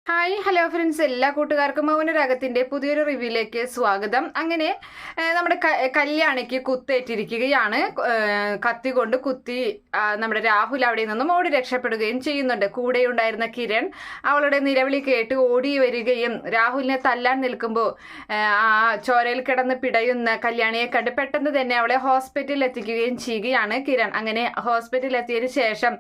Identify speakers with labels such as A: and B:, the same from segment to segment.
A: Hi hello friends, എല്ലാ കൂട്ടുകാർക്കും മൗനരാഗത്തിന്റെ പുതിയൊരു റിവ്യൂയിലേക്ക് സ്വാഗതം. അങ്ങനെ നമ്മുടെ കല്യാണിക്ക് കുത്തേറ്റിരിക്കുകയാണ്. കത്തി കൊണ്ട് കുത്തി നമ്മുടെ രാഹുൽ അവിടെ നിന്നും ഓടി രക്ഷപ്പെടുകയും ചെയ്യുന്നുണ്ട്. കൂടെയുണ്ടായിരുന്ന കിരൺ അവളുടെ നിലവിളി കേട്ട് ഓടി വരികയും രാഹുലിനെ തല്ലാൻ നിൽക്കുമ്പോൾ ചോരയിൽ കിടന്ന് പിടയുന്ന കല്യാണിയെ കണ്ട് പെട്ടെന്ന് തന്നെ അവളെ ഹോസ്പിറ്റലിൽ എത്തിക്കുകയും ചെയ്യുകയാണ് കിരൺ. അങ്ങനെ ഹോസ്പിറ്റലിൽ എത്തിയതിനു ശേഷം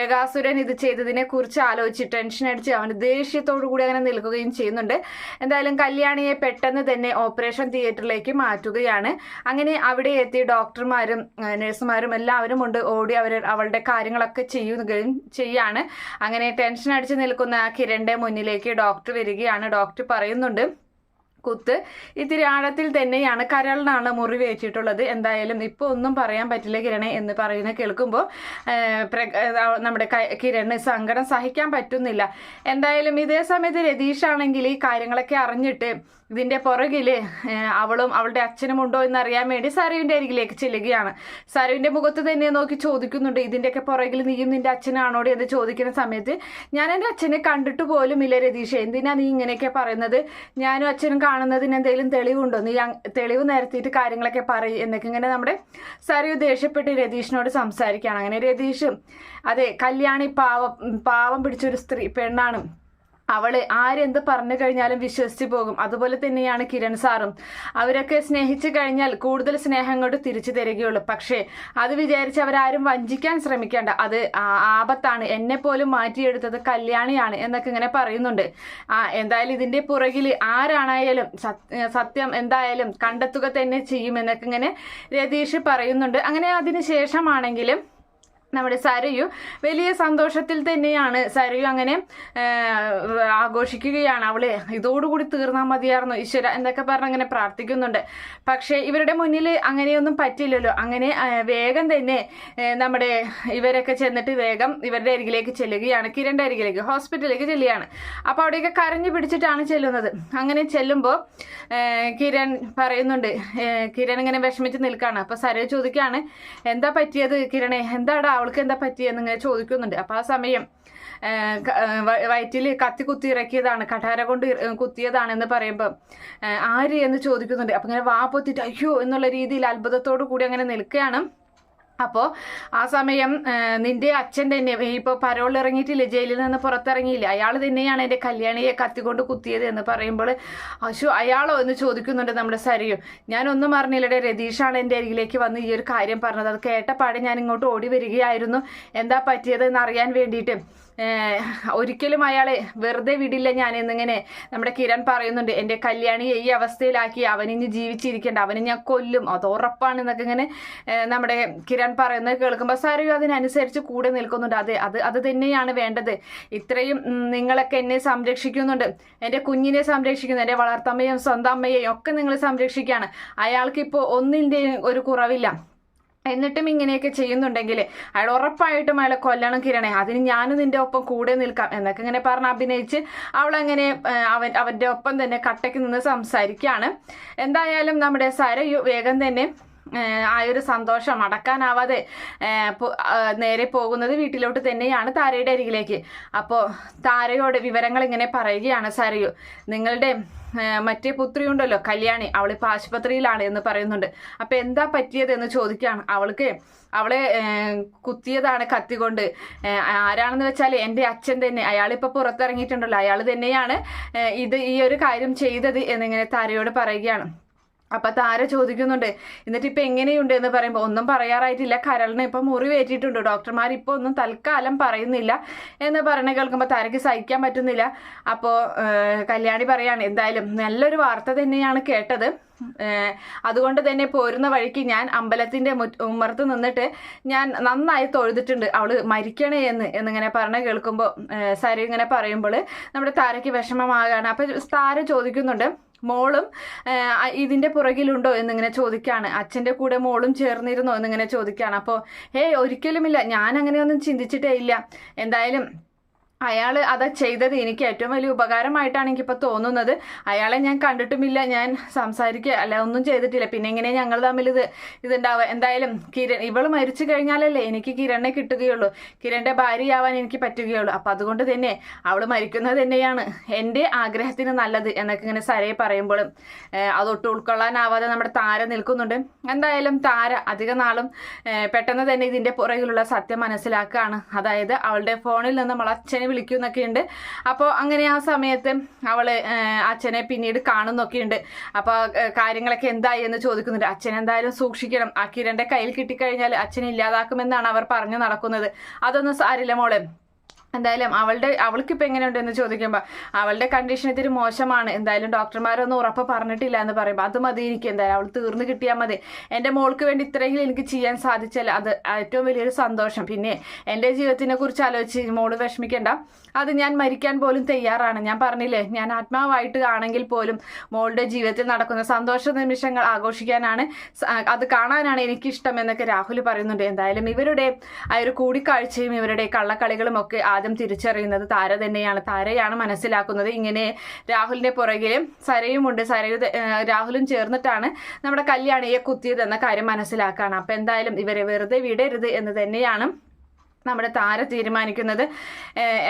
A: ബഗാസുരൻ ഇത് ചെയ്തതിനെ കുറിച്ച് ആലോചിച്ച് ടെൻഷൻ അടിച്ച് അവന് ദേഷ്യത്തോട് കൂടി അങ്ങനെ നിൽക്കുകയും ചെയ്യുന്നുണ്ട്. എന്തായാലും കല്യാണിയെ പെട്ടെന്ന് തന്നെ ഓപ്പറേഷൻ തിയേറ്ററിലേക്ക് മാറ്റുകയാണ്. അങ്ങനെ അവിടെ എത്തി ഡോക്ടർമാരും നഴ്സുമാരും എല്ലാവരും ഉണ്ട് ഓടി അവളുടെ കാര്യങ്ങളൊക്കെ ചെയ്യുകയും ചെയ്യാണ്. അങ്ങനെ ടെൻഷൻ അടിച്ച് നിൽക്കുന്ന കിരണിന്റെ മുന്നിലേക്ക് ഡോക്ടർ വരികയാണ്. ഡോക്ടർ പറയുന്നുണ്ട്, കുത്ത് ഇത്തിരി ആഴത്തിൽ തന്നെയാണ്, കരളിനാണ് മുറിവേറ്റിട്ടുള്ളത്. എന്തായാലും ഇപ്പോൾ ഒന്നും പറയാൻ പറ്റില്ല കിരണേ എന്ന് പറയുന്ന കേൾക്കുമ്പോൾ നമ്മുടെ കിരണ് സങ്കടം സഹിക്കാൻ പറ്റുന്നില്ല. എന്തായാലും ഇതേ സമയത്ത് രതീഷാണെങ്കിൽ ഈ കാര്യങ്ങളൊക്കെ അറിഞ്ഞിട്ട് ഇതിന്റെ പുറകില് അവളും അവളുടെ അച്ഛനും ഉണ്ടോ എന്നറിയാൻ വേണ്ടി സരുവിന്റെ അരികിലേക്ക് ചെല്ലുകയാണ്. സരുവിന്റെ മുഖത്ത് തന്നെ നോക്കി ചോദിക്കുന്നുണ്ട്, ഇതിന്റെയൊക്കെ പുറകിൽ നീയും നിന്റെ അച്ഛനാണോടി എന്ന് ചോദിക്കുന്ന സമയത്ത് ഞാൻ എൻ്റെ അച്ഛനെ കണ്ടിട്ട് പോലും ഇല്ല രതീഷ്, എന്തിനാ നീ ഇങ്ങനെയൊക്കെ പറയുന്നത്? ഞാനും അച്ഛനും കാണുന്നതിന് എന്തെങ്കിലും തെളിവുണ്ടോ? നീ തെളിവ് നിരത്തിയിട്ട് കാര്യങ്ങളൊക്കെ പറയും എന്നൊക്കെ ഇങ്ങനെ നമ്മുടെ സരു ദേഷ്യപ്പെട്ട് രതീഷിനോട് സംസാരിക്കുകയാണ്. അങ്ങനെ രതീഷും അതെ, കല്യാണി പാവം പിടിച്ചൊരു പെണ്ണാണ്, അവള് ആരെന്ത് പറഞ്ഞു കഴിഞ്ഞാലും വിശ്വസിച്ച് പോകും. അതുപോലെ തന്നെയാണ് കിരൺ സാറും. അവരൊക്കെ സ്നേഹിച്ചു കഴിഞ്ഞാൽ കൂടുതൽ സ്നേഹം കൊണ്ട് തിരിച്ചു തരികയുള്ളൂ. പക്ഷേ അത് വിചാരിച്ച് അവരാരും വഞ്ചിക്കാൻ ശ്രമിക്കേണ്ട, അത് ആപത്താണ്. എന്നെ പോലും മാറ്റിയെടുത്തത് കല്യാണിയാണ് എന്നൊക്കെ ഇങ്ങനെ പറയുന്നുണ്ട്. എന്തായാലും ഇതിന്റെ പുറകിൽ ആരാണായാലും സത്യം എന്തായാലും കണ്ടെത്തുക തന്നെ ചെയ്യുമെന്നൊക്കെ ഇങ്ങനെ രതീഷ് പറയുന്നുണ്ട്. അങ്ങനെ അതിനുശേഷമാണെങ്കിലും നമ്മുടെ സരയു വലിയ സന്തോഷത്തിൽ തന്നെയാണ്. സരയു അങ്ങനെ ആഘോഷിക്കുകയാണ്. അവള് ഇതോടുകൂടി തീർന്നാൽ മതിയായിരുന്നു ഈശ്വര എന്നൊക്കെ പറഞ്ഞ് അങ്ങനെ പ്രാർത്ഥിക്കുന്നുണ്ട്. പക്ഷേ ഇവരുടെ മുന്നിൽ അങ്ങനെയൊന്നും പറ്റില്ലല്ലോ. അങ്ങനെ വേഗം തന്നെ നമ്മുടെ ഇവരൊക്കെ ചെന്നിട്ട് വേഗം ഇവരുടെ അരികിലേക്ക് ചെല്ലുകയാണ്, കിരണിന്റെ അരികിലേക്ക്, ഹോസ്പിറ്റലിലേക്ക് ചെല്ലുകയാണ്. അപ്പോൾ അവിടെയൊക്കെ കരഞ്ഞു പിടിച്ചിട്ടാണ് ചെല്ലുന്നത്. അങ്ങനെ ചെല്ലുമ്പോൾ കിരൺ പറയുന്നുണ്ട്, കിരൺ ഇങ്ങനെ വിഷമിച്ച് നിൽക്കുകയാണ്. അപ്പോൾ സരയു ചോദിക്കുകയാണ്, എന്താ പറ്റിയത് കിരണേ, എന്താടാ അവൾക്ക് എന്താ പറ്റിയെന്ന് ഇങ്ങനെ ചോദിക്കുന്നുണ്ട്. അപ്പൊ ആ സമയം വയറ്റിൽ കത്തി കുത്തി ഇറക്കിയതാണ്, കഠാര കൊണ്ട് കുത്തിയതാണ് എന്ന് പറയുമ്പോൾ ആര് എന്ന് ചോദിക്കുന്നുണ്ട്. അപ്പൊ ഇങ്ങനെ വാ പൊത്തിട്ട് അയ്യോ എന്നുള്ള രീതിയിൽ അത്ഭുതത്തോടു കൂടി അങ്ങനെ നിൽക്കുകയാണ്. അപ്പോൾ ആ സമയം നിന്റെ അച്ഛൻ തന്നെ ഇപ്പോൾ പരോളിൽ ഇറങ്ങിയിട്ടില്ലേ, ജയിലിൽ നിന്ന് പുറത്തിറങ്ങിയില്ലേ, അയാൾ തന്നെയാണ് എൻ്റെ കല്യാണിയെ കത്തിക്കൊണ്ട് കുത്തിയത് എന്ന് പറയുമ്പോൾ അശു അയാളോ എന്ന് ചോദിക്കുന്നുണ്ട് നമ്മുടെ സരിയും. ഞാനൊന്നും അറിഞ്ഞില്ലടെ, രതീഷാണ് എൻ്റെ അരികിലേക്ക് വന്ന് ഈ ഒരു കാര്യം പറഞ്ഞത്. അത് കേട്ടപ്പാടെ ഞാൻ ഇങ്ങോട്ട് ഓടി വരികയായിരുന്നു എന്താ പറ്റിയത് എന്ന് അറിയാൻ വേണ്ടിയിട്ട്. ഒരിക്കലും അയാളെ വെറുതെ വിടില്ല ഞാൻ എന്നിങ്ങനെ നമ്മുടെ കിരൺ പറയുന്നുണ്ട്. എൻ്റെ കല്യാണിയെ ഈ അവസ്ഥയിലാക്കി അവനിഞ്ഞ് ജീവിച്ചിരിക്കേണ്ട, അവനെ ഞാൻ കൊല്ലും, അത് ഉറപ്പാണെന്നൊക്കെ ഇങ്ങനെ നമ്മുടെ കിരൺ പറയുന്നത് കേൾക്കുമ്പോൾ സരു അതിനനുസരിച്ച് കൂടെ നിൽക്കുന്നുണ്ട്. അത് തന്നെയാണ് വേണ്ടത്. ഇത്രയും നിങ്ങളൊക്കെ എന്നെ സംരക്ഷിക്കുന്നുണ്ട്, എൻ്റെ കുഞ്ഞിനെ സംരക്ഷിക്കുന്നു, എൻ്റെ വളർത്തമ്മയും സ്വന്തം അമ്മയെയും ഒക്കെ നിങ്ങൾ സംരക്ഷിക്കുകയാണ്. അയാൾക്കിപ്പോൾ ഒന്നിൻ്റെയും ഒരു കുറവില്ല. എന്നിട്ടും ഇങ്ങനെയൊക്കെ ചെയ്യുന്നുണ്ടെങ്കിൽ അയാൾ ഉറപ്പായിട്ടും അയാളെ കൊല്ലണം കിരണേ, അതിന് ഞാനും നിന്റെ ഒപ്പം കൂടെ നിൽക്കാം എന്നൊക്കെ ഇങ്ങനെ പറഞ്ഞ് അഭിനയിച്ച് അവളങ്ങനെ അവൻ്റെ ഒപ്പം തന്നെ കട്ടയ്ക്ക് നിന്ന് സംസാരിക്കുകയാണ്. എന്തായാലും നമ്മുടെ സരയു വേഗം തന്നെ ആ ഒരു സന്തോഷം അടക്കാനാവാതെ നേരെ പോകുന്നത് വീട്ടിലോട്ട് തന്നെയാണ്, താരയുടെ അരികിലേക്ക്. അപ്പോൾ താരയോട് വിവരങ്ങൾ ഇങ്ങനെ പറയുകയാണ് സരയു. നിങ്ങളുടെ മറ്റേ പുത്രി ഉണ്ടല്ലോ കല്യാണി, അവളിപ്പോൾ ആശുപത്രിയിലാണ് എന്ന് പറയുന്നുണ്ട്. അപ്പൊ എന്താ പറ്റിയത് എന്ന് ചോദിക്കുകയാണ്. അവളെ കുത്തിയതാണ് കത്തി കൊണ്ട്. ആരാണെന്ന് വെച്ചാൽ എൻ്റെ അച്ഛൻ തന്നെ, അയാളിപ്പോൾ പുറത്തിറങ്ങിയിട്ടുണ്ടല്ലോ, അയാൾ തന്നെയാണ് ഈ ഒരു കാര്യം ചെയ്തത് എന്നിങ്ങനെ താരയോട് പറയുകയാണ്. അപ്പൊ താര ചോദിക്കുന്നുണ്ട്, എന്നിട്ട് ഇപ്പൊ എങ്ങനെയുണ്ട് എന്ന് പറയുമ്പോൾ ഒന്നും പറയാറായിട്ടില്ല, കരളിന് ഇപ്പൊ മുറിവേറ്റിട്ടുണ്ട്, ഡോക്ടർമാർ ഇപ്പൊ ഒന്നും തൽക്കാലം പറയുന്നില്ല എന്ന് പറഞ്ഞ് കേൾക്കുമ്പോൾ താരയ്ക്ക് സഹിക്കാൻ പറ്റുന്നില്ല. അപ്പോ കല്യാണി പറയാണ്, എന്തായാലും നല്ലൊരു വാർത്ത തന്നെയാണ് കേട്ടത്, അതുകൊണ്ട് തന്നെ പോരുന്ന വഴിക്ക് ഞാൻ അമ്പലത്തിന്റെ ഉമ്മർത്ത് നിന്നിട്ട് ഞാൻ നന്നായി തൊഴുതിട്ടുണ്ട്, അവള് മരിക്കണേ എന്നിങ്ങനെ പറഞ്ഞ് കേൾക്കുമ്പോൾ സരി ഇങ്ങനെ പറയുമ്പോൾ നമ്മുടെ താരയ്ക്ക് വിഷമമാകാണ്. അപ്പൊ താര ചോദിക്കുന്നുണ്ട്, മോളും ഇതിന്റെ പുറകിലുണ്ടോ എന്നിങ്ങനെ ചോദിക്കുകയാണ്. അച്ഛന്റെ കൂടെ മോളും ചേർന്നിരുന്നോ എന്നിങ്ങനെ ചോദിക്കുകയാണ്. അപ്പോൾ ഒരിക്കലുമില്ല, ഞാൻ അങ്ങനെയൊന്നും ചിന്തിച്ചിട്ടേ ഇല്ല. എന്തായാലും അയാൾ അത് ചെയ്തത് എനിക്ക് ഏറ്റവും വലിയ ഉപകാരമായിട്ടാണ് എനിക്കിപ്പോൾ തോന്നുന്നത്. അയാളെ ഞാൻ കണ്ടിട്ടുമില്ല, ഞാൻ സംസാരിക്കുക അല്ല ഒന്നും ചെയ്തിട്ടില്ല. പിന്നെ എങ്ങനെ ഞങ്ങൾ തമ്മിൽ ഇതുണ്ടാവുക? എന്തായാലും ഇവൾ മരിച്ചു കഴിഞ്ഞാലല്ലേ എനിക്ക് കിരണിനെ കിട്ടുകയുള്ളൂ, കിരണിന്റെ ഭാര്യയാവാൻ എനിക്ക് പറ്റുകയുള്ളൂ. അപ്പം അതുകൊണ്ട് തന്നെ അവൾ മരിക്കുന്നത് തന്നെയാണ് എൻ്റെ ആഗ്രഹത്തിന് നല്ലത് എന്നൊക്കെ ഇങ്ങനെ സരയെ പറയുമ്പോഴും അതൊട്ട് ഉൾക്കൊള്ളാനാവാതെ നമ്മുടെ താര നിൽക്കുന്നുണ്ട്. എന്തായാലും താര അധിക നാളും പെട്ടെന്ന് തന്നെ ഇതിൻ്റെ പുറകിലുള്ള സത്യം മനസ്സിലാക്കുകയാണ്. അതായത് അവളുടെ ഫോണിൽ നിന്ന് നമ്മൾ അച്ഛനെ വിളിക്കുന്നൊക്കെ ഉണ്ട്. അപ്പോൾ അങ്ങനെ ആ സമയത്ത് അവള് അച്ഛനെ പിന്നീട് കാണുന്നൊക്കെ ഉണ്ട്. അപ്പോൾ കാര്യങ്ങളൊക്കെ എന്തായി എന്ന് ചോദിക്കുന്നുണ്ട്. അച്ഛൻ എന്തായാലും സൂക്ഷിക്കണം, ആ കിരണിന്റെ കയ്യിൽ കിട്ടിക്കഴിഞ്ഞാൽ അച്ഛനെ ഇല്ലാതാക്കുമെന്നാണ് അവർ പറഞ്ഞു നടക്കുന്നത്. അതൊന്നും സാരില്ല മോളെ, എന്തായാലും അവൾക്കിപ്പോൾ എങ്ങനെയുണ്ട് എന്ന് ചോദിക്കുമ്പോൾ അവളുടെ കണ്ടീഷൻ ഇത്തിരി മോശമാണ്, എന്തായാലും ഡോക്ടർമാരൊന്നും ഉറപ്പ് പറഞ്ഞിട്ടില്ല എന്ന് പറയുമ്പോൾ അത് മതി എനിക്ക്, എന്തായാലും അവൾ തീർന്നു കിട്ടിയാൽ മതി. എൻ്റെ മോൾക്ക് വേണ്ടി ഇത്രയെങ്കിലും എനിക്ക് ചെയ്യാൻ സാധിച്ചാൽ അത് ഏറ്റവും വലിയൊരു സന്തോഷം. പിന്നെ എൻ്റെ ജീവിതത്തിനെ കുറിച്ച് ആലോചിച്ച് മോള് വിഷമിക്കേണ്ട, അത് ഞാൻ മരിക്കാൻ പോലും തയ്യാറാണ്. ഞാൻ പറഞ്ഞില്ലേ, ഞാൻ ആത്മാവായിട്ട് ആണെങ്കിൽ പോലും മോളുടെ ജീവിതത്തിൽ നടക്കുന്ന സന്തോഷ നിമിഷങ്ങൾ ആഘോഷിക്കാനാണ്, അത് കാണാനാണ് എനിക്കിഷ്ടം എന്നൊക്കെ രാഹുൽ പറയുന്നുണ്ട്. എന്തായാലും ഇവരുടെ ആ ഒരു കൂടിക്കാഴ്ചയും ഇവരുടെ കള്ളക്കളികളും ഒക്കെ ആദ്യം തിരിച്ചറിയുന്നത് താര തന്നെയാണ്. താരയാണ് മനസ്സിലാക്കുന്നത് ഇങ്ങനെ രാഹുലിന്റെ പുറകിലും സരയുമുണ്ട്, രാഹുലും ചേർന്നിട്ടാണ് നമ്മുടെ കല്യാണിയെ കുത്തിയതെന്ന കാര്യം മനസ്സിലാക്കാണ്. അപ്പൊ എന്തായാലും ഇവരെ വെറുതെ വിടരുത് എന്ന് തന്നെയാണ് നമ്മുടെ താര തീരുമാനിക്കുന്നത്.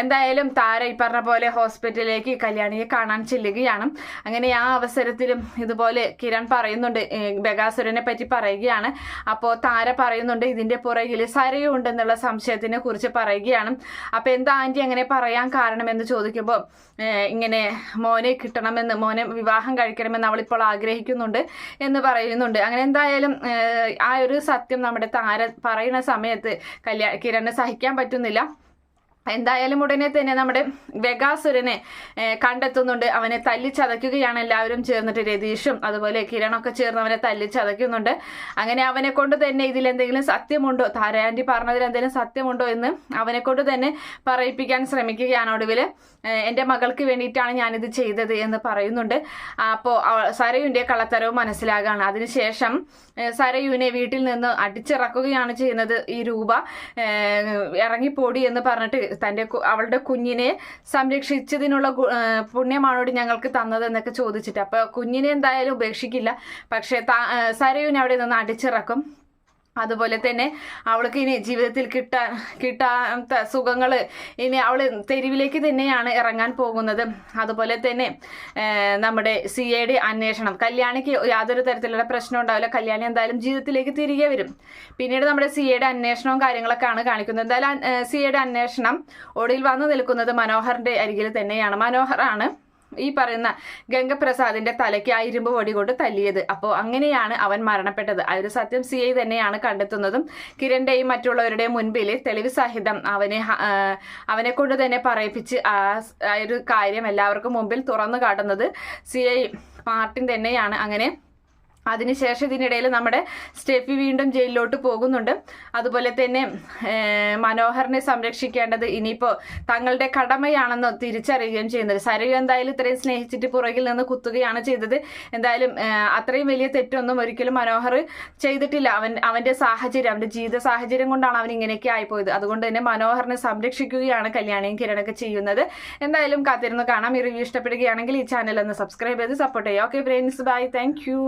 A: എന്തായാലും താര ഈ പറഞ്ഞ പോലെ ഹോസ്പിറ്റലിലേക്ക് കല്യാണിയെ കാണാൻ ചെല്ലുകയാണ്. അങ്ങനെ ആ അവസരത്തിലും ഇതുപോലെ കിരൺ പറയുന്നുണ്ട്, ബഗാസുരനെ പറ്റി പറയുകയാണ്. അപ്പോൾ താര പറയുന്നുണ്ട് ഇതിൻ്റെ പുറകിൽ സരയും ഉണ്ടെന്നുള്ള സംശയത്തിനെ കുറിച്ച് പറയുകയാണ്. അപ്പോൾ എന്താ ആൻറ്റി അങ്ങനെ പറയാൻ കാരണമെന്ന് ചോദിക്കുമ്പോൾ ഇങ്ങനെ മോനെ കിട്ടണമെന്ന്, മോനെ വിവാഹം കഴിക്കണമെന്ന് അവളിപ്പോൾ ആഗ്രഹിക്കുന്നുണ്ട് എന്ന് പറയുന്നുണ്ട്. അങ്ങനെ എന്തായാലും ആ ഒരു സത്യം നമ്മുടെ താര പറയുന്ന സമയത്ത് കിരണ് സഹിക്കാൻ പറ്റുന്നില്ല. എന്തായാലും ഉടനെ തന്നെ നമ്മുടെ ബഗാസുരനെ കണ്ടെത്തുന്നുണ്ട്. അവനെ തല്ലിച്ചതയ്ക്കുകയാണ് എല്ലാവരും ചേർന്നിട്ട്, രതീഷും അതുപോലെ കിരണൊക്കെ ചേർന്ന് അവനെ തല്ലിച്ചതയ്ക്കുന്നുണ്ട്. അങ്ങനെ അവനെ കൊണ്ട് തന്നെ ഇതിലെന്തെങ്കിലും സത്യമുണ്ടോ, താരാൻറ്റി പറഞ്ഞതിൽ എന്തെങ്കിലും സത്യമുണ്ടോ എന്ന് അവനെ കൊണ്ട് തന്നെ പറയിപ്പിക്കാൻ ശ്രമിക്കുകയാണ്. ഒടുവിൽ എൻ്റെ മകൾക്ക് വേണ്ടിയിട്ടാണ് ഞാനിത് ചെയ്തത് എന്ന് പറയുന്നുണ്ട്. അപ്പോൾ സരയുവിൻ്റെ കള്ളത്തരവും മനസ്സിലാകാണ്. അതിനുശേഷം സരയുവിനെ വീട്ടിൽ നിന്ന് അടിച്ചിറക്കുകയാണ് ചെയ്യുന്നത്. ഈ രൂപ ഇറങ്ങിപ്പോടി എന്ന് പറഞ്ഞിട്ട് അവളുടെ കുഞ്ഞിനെ സംരക്ഷിച്ചതിനുള്ള പുണ്യമാണോട് ഞങ്ങൾക്ക് തന്നതെന്നൊക്കെ ചോദിച്ചിട്ട്, അപ്പൊ കുഞ്ഞിനെ എന്തായാലും ഉപേക്ഷിക്കില്ല, പക്ഷെ സരയുവിനെ അവിടെ നിന്ന് അടിച്ചിറക്കും. അതുപോലെ തന്നെ അവൾക്ക് ഇനി ജീവിതത്തിൽ കിട്ടാത്ത സുഖങ്ങൾ ഇനി അവൾ തെരുവിലേക്ക് തന്നെയാണ് ഇറങ്ങാൻ പോകുന്നത്. അതുപോലെ തന്നെ നമ്മുടെ CID അന്വേഷണം, കല്യാണിക്ക് യാതൊരു തരത്തിലുള്ള പ്രശ്നം ഉണ്ടാവില്ല, കല്യാണി എന്തായാലും ജീവിതത്തിലേക്ക് തിരികെ വരും. പിന്നീട് നമ്മുടെ CID അന്വേഷണവും കാര്യങ്ങളൊക്കെയാണ് കാണിക്കുന്നത്. എന്തായാലും CID അന്വേഷണം ഒടുവിൽ വന്നു നിൽക്കുന്നത് മനോഹറിന്റെ അരികിൽ തന്നെയാണ്. മനോഹറാണ് ഈ പറയുന്ന ഗംഗപ്രസാദിന്റെ തലയ്ക്ക് ആ ഇരുമ്പ് പൊടി കൊണ്ട് തല്ലിയത്. അപ്പോൾ അങ്ങനെയാണ് അവൻ മരണപ്പെട്ടത്. ആ ഒരു സത്യം CI തന്നെയാണ് കണ്ടെത്തുന്നതും കിരണിന്റെയും മറ്റുള്ളവരുടെയും മുൻപിൽ തെളിവ് സഹിതം അവനെ കൊണ്ട് തന്നെ പറയിപ്പിച്ച് ആ ഒരു കാര്യം എല്ലാവർക്കും മുമ്പിൽ തുറന്നു കാട്ടുന്നത് CI മാർട്ടിൻ തന്നെയാണ്. അങ്ങനെ അതിനുശേഷം ഇതിനിടയിൽ നമ്മുടെ സ്റ്റെഫി വീണ്ടും ജയിലിലോട്ട് പോകുന്നുണ്ട്. അതുപോലെ തന്നെ മനോഹറിനെ സംരക്ഷിക്കേണ്ടത് ഇനിയിപ്പോൾ തങ്ങളുടെ കടമയാണെന്ന് തിരിച്ചറിയുകയും ചെയ്യുന്നത്. സരയു എന്തായാലും ഇത്രയും സ്നേഹിച്ചിട്ട് പുറകിൽ നിന്ന് കുത്തുകയാണ് ചെയ്തത്. എന്തായാലും അത്രയും വലിയ തെറ്റൊന്നും ഒരിക്കലും മനോഹർ ചെയ്തിട്ടില്ല. അവൻ്റെ സാഹചര്യം, അവൻ്റെ ജീവിത സാഹചര്യം കൊണ്ടാണ് അവൻ ഇങ്ങനെയൊക്കെ ആയിപ്പോയത്. അതുകൊണ്ട് തന്നെ മനോഹറിനെ സംരക്ഷിക്കുകയാണ് കല്യാണിയും കിരണൊക്കെ ചെയ്യുന്നത്. എന്തായാലും കാത്തിരുന്ന് കാണാം. ഈ റിവ്യൂ ഇഷ്ടപ്പെടുകയാണെങ്കിൽ ഈ ചാനൽ ഒന്ന് സബ്സ്ക്രൈബ് ചെയ്ത് സപ്പോർട്ട് ചെയ്യുക. Okay friends, bye, thank U.